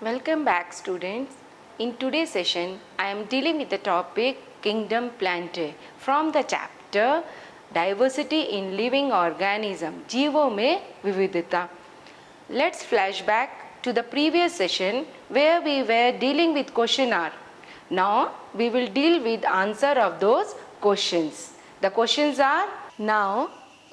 Welcome back, students. In today's session, I am dealing with the topic Kingdom Plantae from the chapter Diversity in Living Organism, Jeevo Mein Vividhata. Let's flash back to the previous session where we were dealing with question R. Now we will deal with answer of those questions. The questions are now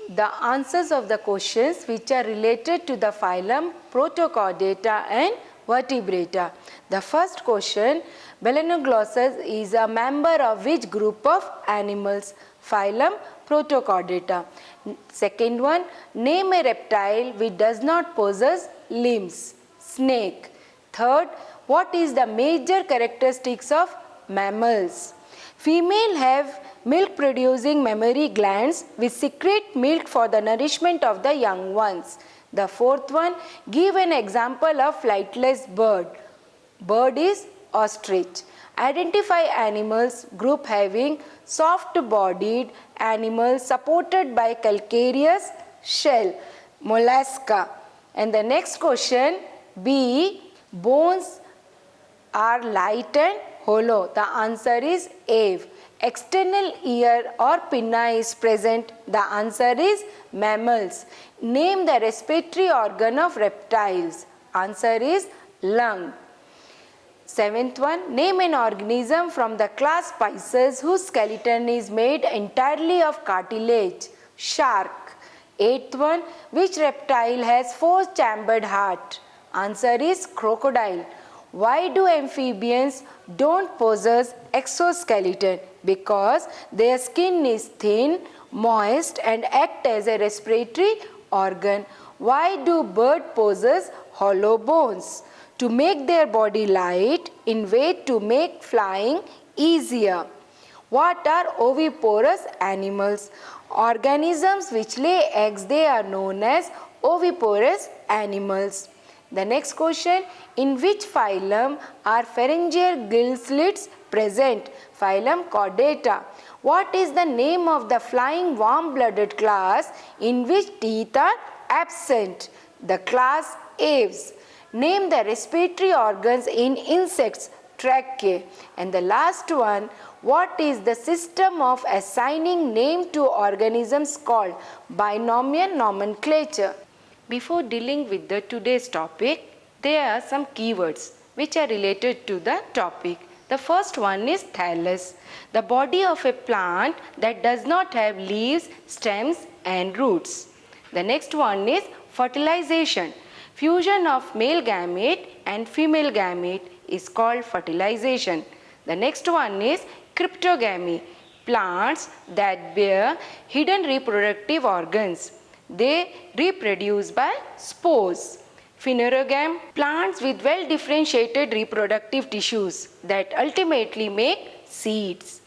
the answers of the questions which are related to the phylum Protochordata and Vertebrata. The first question, Balanoglossus is a member of which group of animals? Phylum Protochordata. Second one, name a reptile which does not possess limbs. Snake. Third, what is the major characteristics of mammals? Female have milk producing mammary glands which secrete milk for the nourishment of the young ones. The fourth one, give an example of flightless bird. Bird is ostrich. Identify animals group having soft-bodied animals supported by calcareous shell, mollusca. And the next question, B, bones are light and hollow. The answer is A. External ear or pinna is present. The answer is mammals. Name the respiratory organ of reptiles. Answer is lung. Seventh one, name an organism from the class Pisces whose skeleton is made entirely of cartilage. Shark. Eighth one, which reptile has four-chambered heart? Answer is crocodile. Why do amphibians don't possess exoskeleton? Because their skin is thin, moist and act as a respiratory organ. Why do birds possess hollow bones? To make their body light in weight to make flying easier. What are oviparous animals? Organisms which lay eggs, they are known as oviparous animals. The next question, in which phylum are pharyngeal gill slits present? Phylum Chordata. What is the name of the flying warm-blooded class in which teeth are absent? The class Aves. Name the respiratory organs in insects. Tracheae. And the last one, what is the system of assigning name to organisms called? Binomial nomenclature. Before dealing with the today's topic, there are some keywords which are related to the topic. The first one is thallus, the body of a plant that does not have leaves, stems and roots. The next one is fertilization. Fusion of male gamete and female gamete is called fertilization. The next one is cryptogamy, plants that bear hidden reproductive organs. They reproduce by spores. Phanerogam, plants with well differentiated reproductive tissues that ultimately make seeds.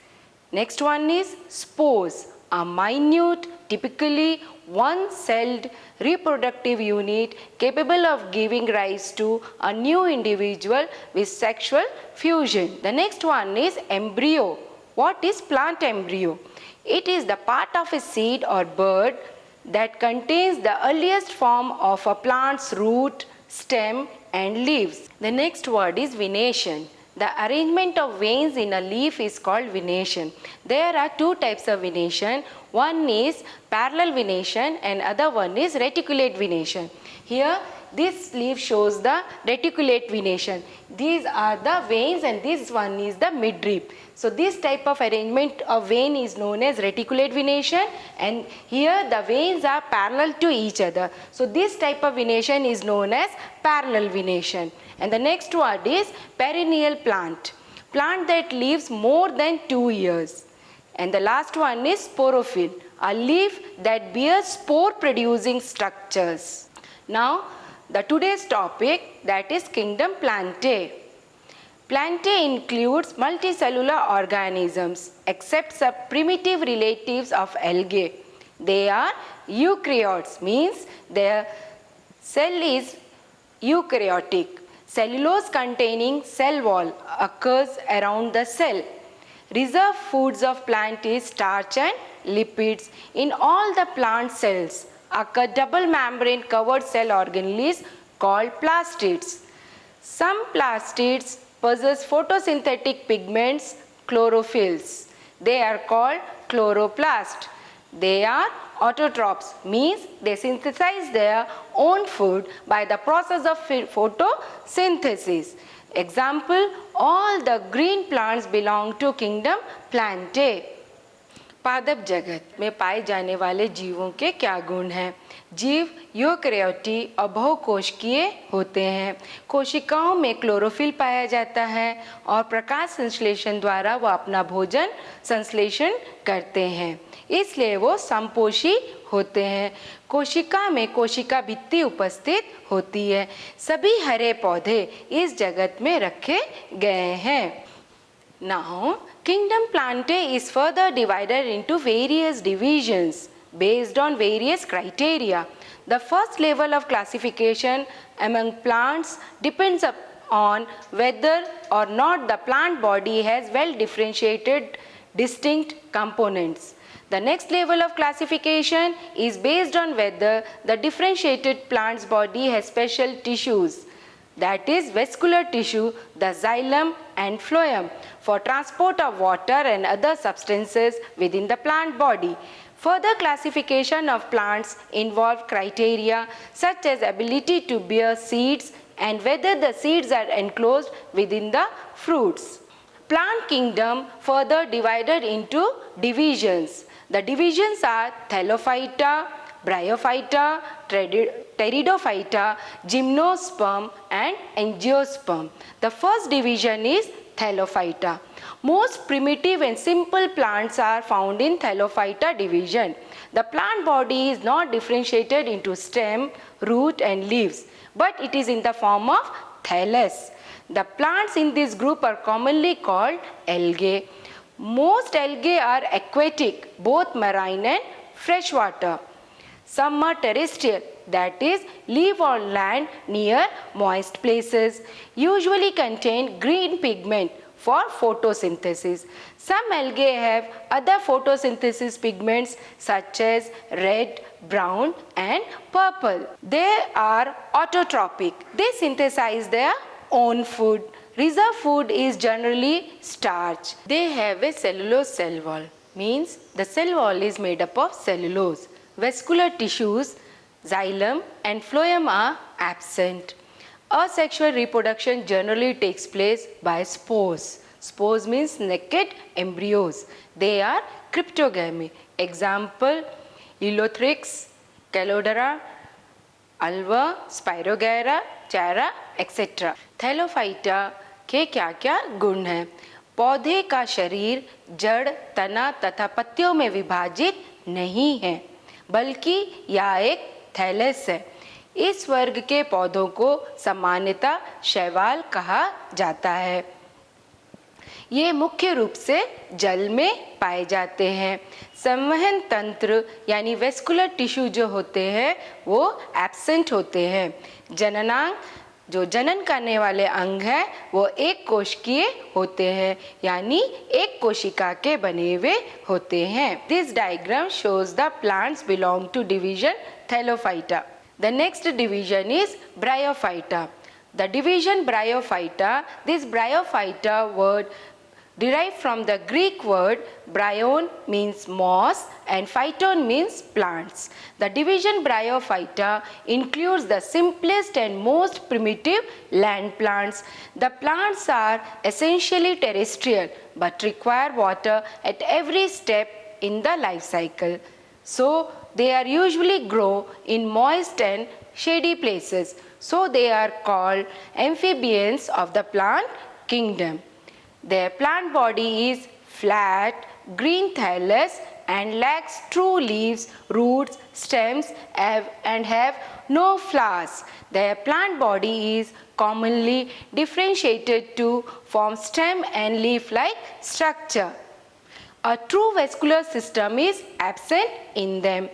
Next one is spores, a minute, typically one-celled reproductive unit capable of giving rise to a new individual with sexual fusion. The next one is embryo. What is plant embryo? It is the part of a seed or bud that contains the earliest form of a plant's root, stem and leaves. The next word is venation. The arrangement of veins in a leaf is called venation. There are two types of venation. One is parallel venation and other one is reticulate venation. Here this leaf shows the reticulate venation. These are the veins and this one is the midrib. So this type of arrangement of vein is known as reticulate venation, and here the veins are parallel to each other. So this type of venation is known as parallel venation. And the next word is perennial plant, plant that lives more than 2 years. And the last one is sporophyll, a leaf that bears spore producing structures. Now the today's topic, that is Kingdom Plantae. Plantae includes multicellular organisms except some primitive relatives of algae. They are eukaryotes, means their cell is eukaryotic. Cellulose containing cell wall occurs around the cell. Reserve foods of plant is starch and lipids. In all the plant cells, a double membrane covered cell organelle is called plastids. Some plastids possess photosynthetic pigments, chlorophylls. They are called chloroplast. They are autotrophs, means they synthesize their own food by the process of photosynthesis. Example, all the green plants belong to kingdom Plantae. पादप जगत में पाए जाने वाले जीवों के क्या गुण हैं? जीव यूकैरियोटी और बहुकोशिकीय होते हैं। कोशिकाओं में क्लोरोफिल पाया जाता है और प्रकाश संश्लेषण द्वारा वो अपना भोजन संश्लेषण करते हैं, इसलिए वो समपोषी होते हैं। कोशिका में कोशिका भित्ति उपस्थित होती है। सभी हरे पौधे इस जगत में रखे गए हैं। Now, kingdom Plantae is further divided into various divisions based on various criteria. The first level of classification among plants depends on whether or not the plant body has well differentiated distinct components. The next level of classification is based on whether the differentiated plant's body has special tissues, that is vascular tissue, the xylem and phloem, for transport of water and other substances within the plant body. Further classification of plants involve criteria such as ability to bear seeds and whether the seeds are enclosed within the fruits. Plant kingdom further divided into divisions. The divisions are Thallophyta, Bryophyta, Pteridophyta, Gymnosperm and Angiosperm. The first division is Thallophyta. Most primitive and simple plants are found in Thallophyta division. The plant body is not differentiated into stem, root and leaves, but it is in the form of thallus. The plants in this group are commonly called algae. Most algae are aquatic, both marine and freshwater. Some are terrestrial, that is, live on land near moist places, usually contain green pigment for photosynthesis. Some algae have other photosynthesis pigments such as red, brown and purple. They are autotrophic. They synthesize their own food. Reserve food is generally starch. They have a cellulose cell wall, means the cell wall is made up of cellulose. Vascular tissues, xylem and phloem are absent. Asexual reproduction generally takes place by spores. Spores means naked embryos. They are cryptogamy. Example, Elothrix, Calodara, Alva, Spirogyra, Chara, etc. Thallophyta के क्या क्या गुण हैं? पौधे का शरीर जड़, तना तथा पत्तियों में विभाजित नहीं है, बल्कि यह एक थैलस है। इस वर्ग के पौधों को सामान्यतः शैवाल कहा जाता है। ये मुख्य रूप से जल में पाए जाते हैं। संवहन तंत्र यानी वेस्कुलर टिश्यू जो होते हैं वो एब्सेंट होते हैं। जननांग जो जनन करने वाले अंग हैं वो एक कोशिकीय होते हैं, यानी एक कोशिका के बने हुए होते हैं। This diagram shows the plants belong to division Thallophyta. The next division is Bryophyta. The division Bryophyta, this Bryophyta word derived from the Greek word bryon means moss and phyton means plants. The division Bryophyta includes the simplest and most primitive land plants. The plants are essentially terrestrial but require water at every step in the life cycle. So they are usually grow in moist and shady places. So they are called amphibians of the plant kingdom. Their plant body is flat, green thallus and lacks true leaves, roots, stems and have no flowers. Their plant body is commonly differentiated to form stem and leaf-like structure. A true vascular system is absent in them.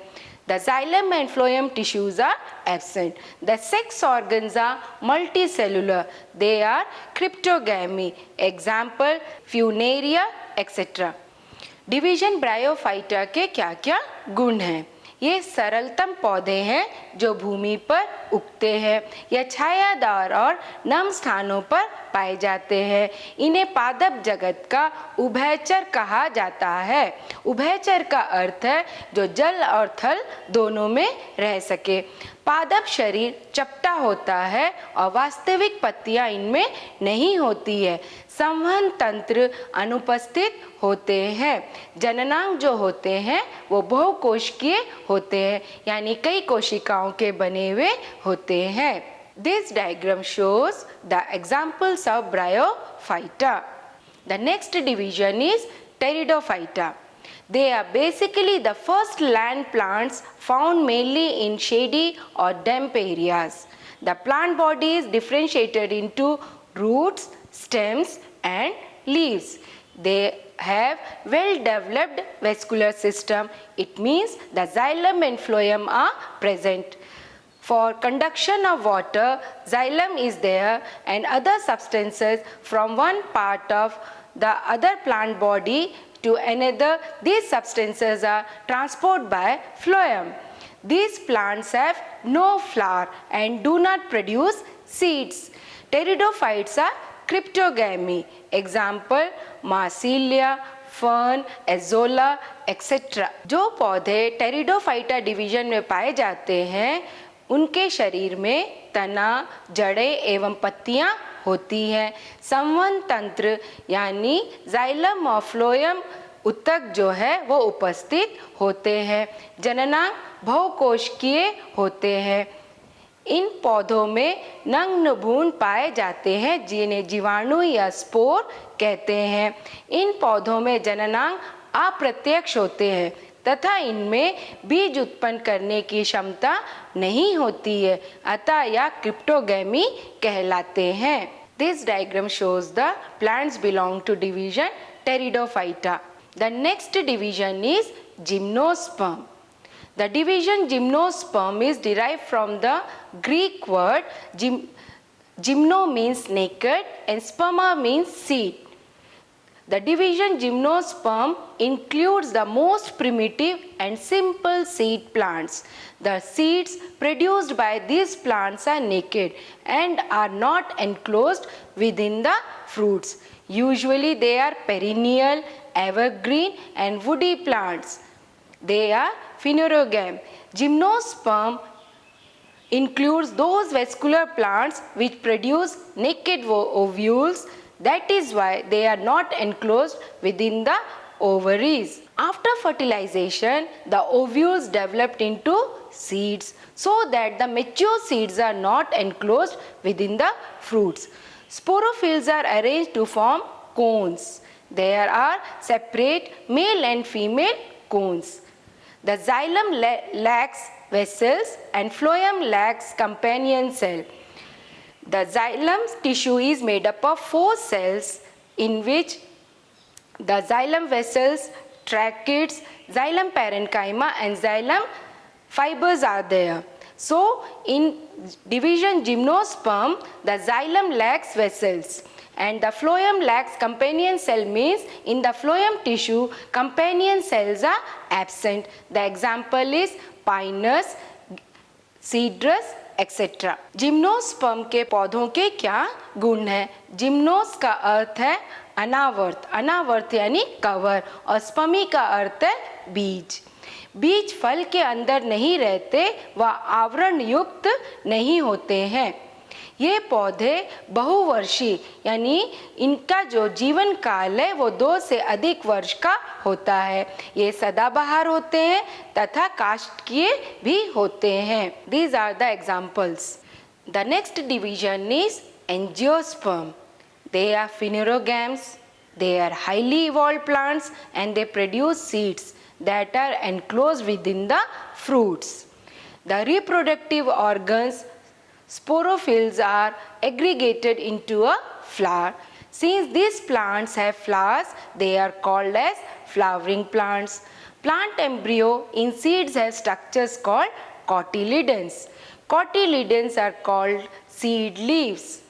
The xylem and phloem tissues are absent. The sex organs are multicellular. They are cryptogamy. Example, Funaria, etc. Division Bryophyta के क्या क्या गुण हैं? ये सरलतम पौधे हैं जो भूमि पर उगते हैं या छायादार और नम स्थानों पर पाए जाते हैं। इन्हें पादप जगत का उभयचर कहा जाता है। उभयचर का अर्थ है जो जल और थल दोनों में रह सके। पादप शरीर चपटा होता है और वास्तविक पत्तियां इनमें नहीं होती है। संवहन तंत्र अनुपस्थित होते हैं। जननांग जो होते हैं वो बहुकोशिकीय होते हैं, यानी कई कोशिकाओं के बने हुए होते हैं। This diagram shows the examples of Bryophyta. The next division is Pteridophyta. They are basically the first land plants found mainly in shady or damp areas. The plant body is differentiated into roots, stems and leaves. They have well-developed vascular system. It means the xylem and phloem are present. For conduction of water, xylem is there and other substances from one part of the other plant body to another. These substances are transported by phloem. These plants have no flower and do not produce seeds. Pteridophytes are cryptogamy. Example, Marsilea, fern, azolla etcetera. जो पौधे pteridophyta division में पाए जाते हैं उनके शरीर में तना, जड़ें एवं पत्तियां होती हैं। संवहन तंत्र यानी जाइलम और फ्लोएम उत्तक जो है वो उपस्थित होते हैं। जननांग बहुकोशिकीय होते हैं। इन पौधों में नग्न भ्रूण पाए जाते हैं जिन्हें जीवाणु या स्पोर कहते हैं। इन पौधों में जननांग अप्रत्यक्ष होते हैं तथा इनमें बीज उत्पन्न करने की क्षमता नहीं होती है, अतः यह क्रिप्टोगैमी कहलाते हैं। This diagram shows the plants belong to division Pteridophyta. The next division is Gymnosperm. The division Gymnosperm is derived from the Greek word gymno means naked and sperma means seed. The division Gymnosperm includes the most primitive and simple seed plants. The seeds produced by these plants are naked and are not enclosed within the fruits. Usually they are perennial, evergreen and woody plants. They are phanerogam. Gymnosperm includes those vascular plants which produce naked ovules. That is why they are not enclosed within the ovaries. After fertilization, the ovules developed into seeds so that the mature seeds are not enclosed within the fruits. Sporophylls are arranged to form cones. There are separate male and female cones. The xylem lacks vessels and phloem lacks companion cell. The xylem tissue is made up of 4 cells in which the xylem vessels, tracheids, xylem parenchyma and xylem fibers are there. So in division Gymnosperm, the xylem lacks vessels and the phloem lacks companion cell, means in the phloem tissue companion cells are absent. The example is Pinus, Cedrus etcetera. Gymnosperm के पौधों के क्या गुण हैं? जिम्नोस का अर्थ है अनावर्त, अनावर्त यानी cover, और स्पर्मी का अर्थ है बीज। बीज फल के अंदर नहीं रहते, वह आवरण युक्त नहीं होते हैं। ये पौधे बहुवर्षीय यानी इनका जो जीवन काल है वो 2 से अधिक वर्ष का होता है। ये सदाबहार होते हैं तथा काष्ठकीय भी होते हैं। These are the examples. The next division is Angiosperm. They are phanerogams. They are highly evolved plants and they produce seeds that are enclosed within the fruits. The reproductive organs, sporophylls, are aggregated into a flower. Since these plants have flowers, they are called as flowering plants. Plant embryo in seeds have structures called cotyledons. Cotyledons are called seed leaves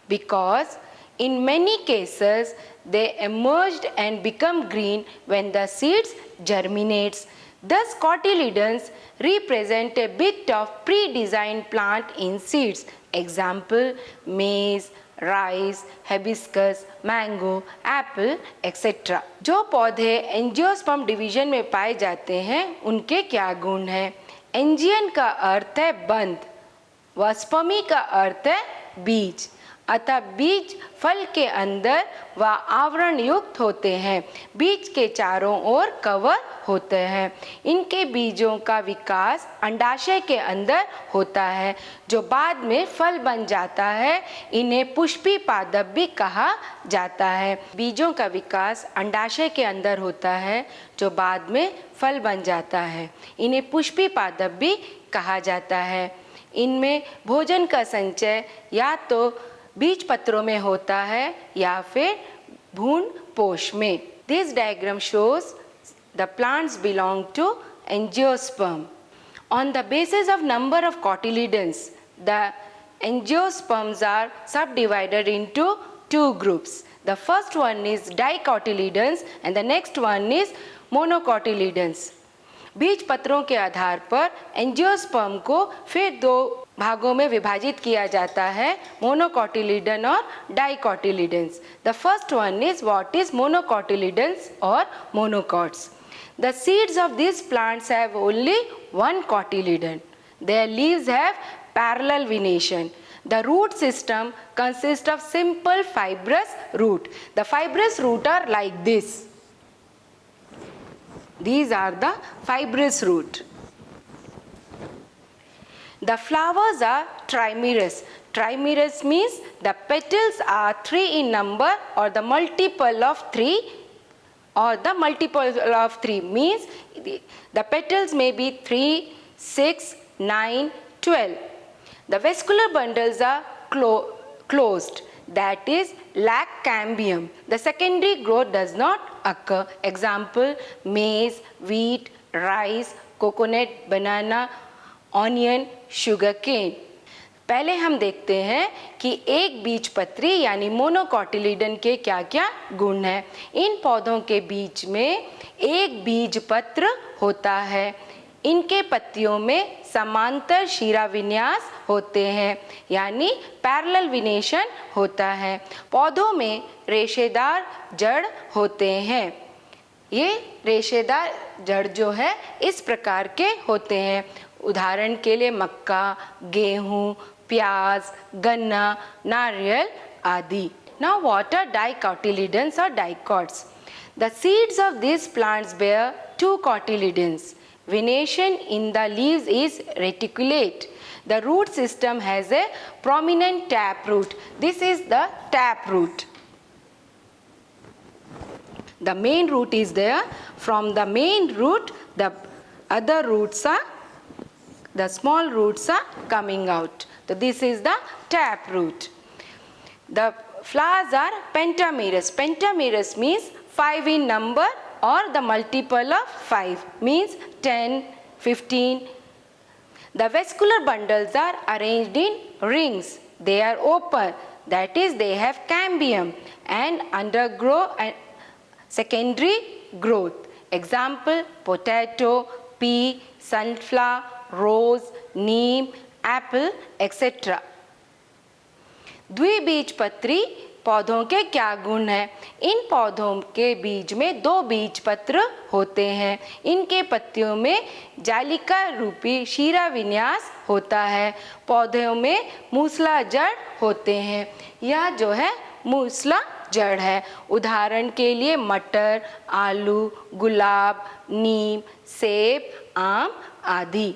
because in many cases they emerged and become green when the seeds germinates. Thus, cotyledons represent a bit of pre-designed plant in seeds. Example, maize, rice, hibiscus, mango, Apple etcetera. जो पौधे angiosperm division में पाए जाते हैं उनके क्या गुण हैं? एंजियन का अर्थ है बंद व स्पर्मी का अर्थ है बीज, अतः बीज फल के अंदर व आवरण युक्त होते हैं। बीज के चारों ओर कवर होते हैं। इनके बीजों का विकास अंडाशय के अंदर होता है जो बाद में फल बन जाता है। इन्हें पुष्पी पादप भी कहा जाता है। बीजों का विकास अंडाशय के अंदर होता है जो बाद में फल बन जाता है। इन्हें पुष्पी पादप भी कहा जाता है। इनमें भोजन का संचय या तो बीज पत्रों में होता है या फिर भ्रूण पोष में। This diagram shows the plants belong to angiosperm. On the basis of number of cotyledons, the angiosperms are subdivided into two groups. The first one is dicotyledons and the next one is monocotyledons. बीज पत्रों के आधार पर angiosperm को फिर दो भागों में विभाजित किया जाता है, मोनोकोटिलिडन और dicotyledons. The first one is what is monocotyledons और monocots. The seeds of these plants have only one cotyledon. Their leaves have parallel venation. The root system consists of simple fibrous root. The fibrous root are like this. These are the fibrous root. The flowers are trimerous. Trimerous means the petals are 3 in number or the multiple of 3, or the multiple of 3 means the petals may be 3, 6, 9, 12. The vascular bundles are closed, that is lack cambium. The secondary growth does not occur. Example, maize, wheat, rice, coconut, banana, onion, sugar cane. पहले हम देखते हैं कि एक बीजपत्री यानी monocotyledon के क्या क्या गुण हैं। इन पौधों के बीच में एक बीजपत्र होता है। इनके पत्तियों में समांतर शिरा विन्यास होते हैं यानी पैरेलल विनेशन होता है। पौधों में रेशेदार जड़ होते हैं। ये रेशेदार जड़ जो है इस प्रकार के होते हैं। उदाहरण के लिए मक्का, गेहूँ, प्याज, गन्ना, नारियल आदि। Now what are dicotyledons or dicots? The seeds of these plants bear two cotyledons. Venation in the leaves is reticulate. The root system has a prominent tap root. This is the tap root. The main root is there. From the main root, the other roots are, the small roots are coming out. So this is the tap root. The flowers are pentamerous. Pentamerous means 5 in number or the multiple of 5 means 10, 15. The vascular bundles are arranged in rings. They are open, that is they have cambium and undergo secondary growth. Example, potato, pea, sunflower, rose, neem, Apple etcetera. द्विबीजपत्री पौधों के क्या गुण हैं? इन पौधों के बीज में 2 बीजपत्र होते हैं। इनके पत्तियों में जालिका रूपी शिरा विन्यास होता है। पौधों में मूसला जड़ होते हैं। यह जो है मूसला जड़ है। उदाहरण के लिए मटर, आलू, गुलाब, नीम, सेब, आम आदि।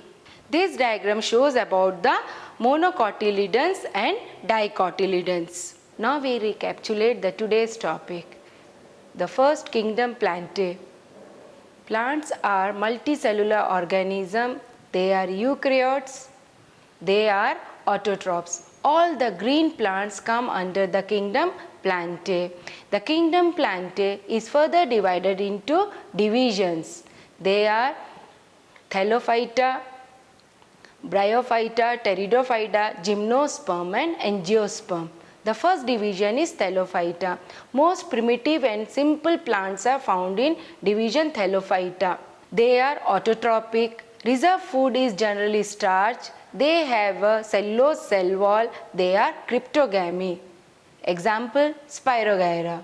This diagram shows about the monocotyledons and dicotyledons. Now we recapitulate the today's topic. The first kingdom Plantae. Plants are multicellular organisms. They are eukaryotes. They are autotrophs. All the green plants come under the kingdom Plantae. The kingdom Plantae is further divided into divisions. They are Thallophyta, Bryophyta, Pteridophyta, Gymnosperm and Angiosperm. The first division is Thallophyta. Most primitive and simple plants are found in division Thallophyta. They are autotrophic. Reserve food is generally starch. They have a cellulose cell wall. They are cryptogamy. Example, Spirogyra.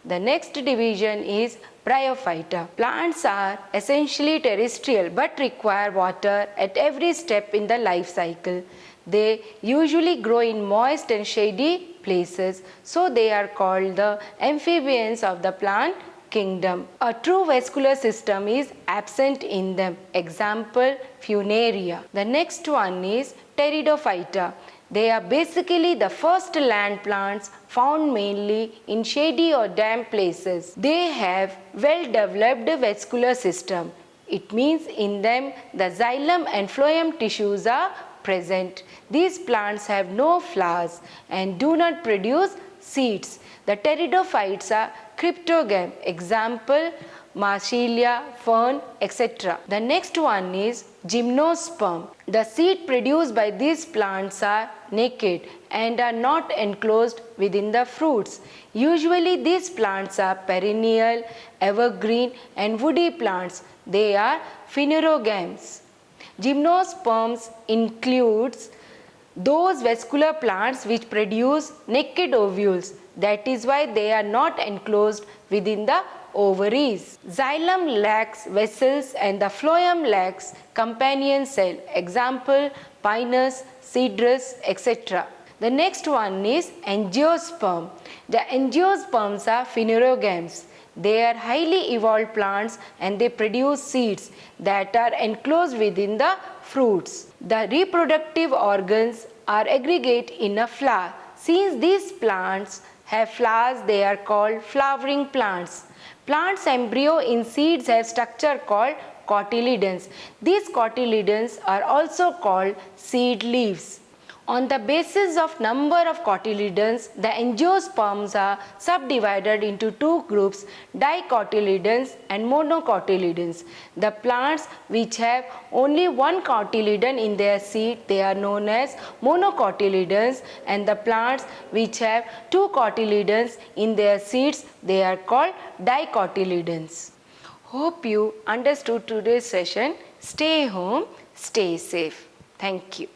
The next division is Bryophyta. Plants are essentially terrestrial but require water at every step in the life cycle. They usually grow in moist and shady places, so they are called the amphibians of the plant kingdom. A true vascular system is absent in them. Example, Funaria. The next one is Pteridophyta. They are basically the first land plants found mainly in shady or damp places. They have well-developed vascular system. It means in them the xylem and phloem tissues are present. These plants have no flowers and do not produce seeds. The pteridophytes are cryptogam. Example, Marsilia, fern, etc. The next one is gymnosperm. The seed produced by these plants are naked and are not enclosed within the fruits. Usually these plants are perennial, evergreen and woody plants. They are phanerogams. Gymnosperms includes those vascular plants which produce naked ovules. That is why they are not enclosed within the ovaries. Xylem lacks vessels and the phloem lacks companion cell. Example, Pinus, Cedrus, etc. The next one is angiosperm. The angiosperms are phanerogams. They are highly evolved plants and they produce seeds that are enclosed within the fruits. The reproductive organs are aggregate in a flower. Since these plants have flowers, they are called flowering plants. Plants embryo in seeds have structure called cotyledons. These cotyledons are also called seed leaves. On the basis of number of cotyledons, the angiosperms are subdivided into two groups, dicotyledons and monocotyledons. The plants which have only one cotyledon in their seed, they are known as monocotyledons, and the plants which have two cotyledons in their seeds, they are called dicotyledons. Hope you understood today's session. Stay home, stay safe. Thank you.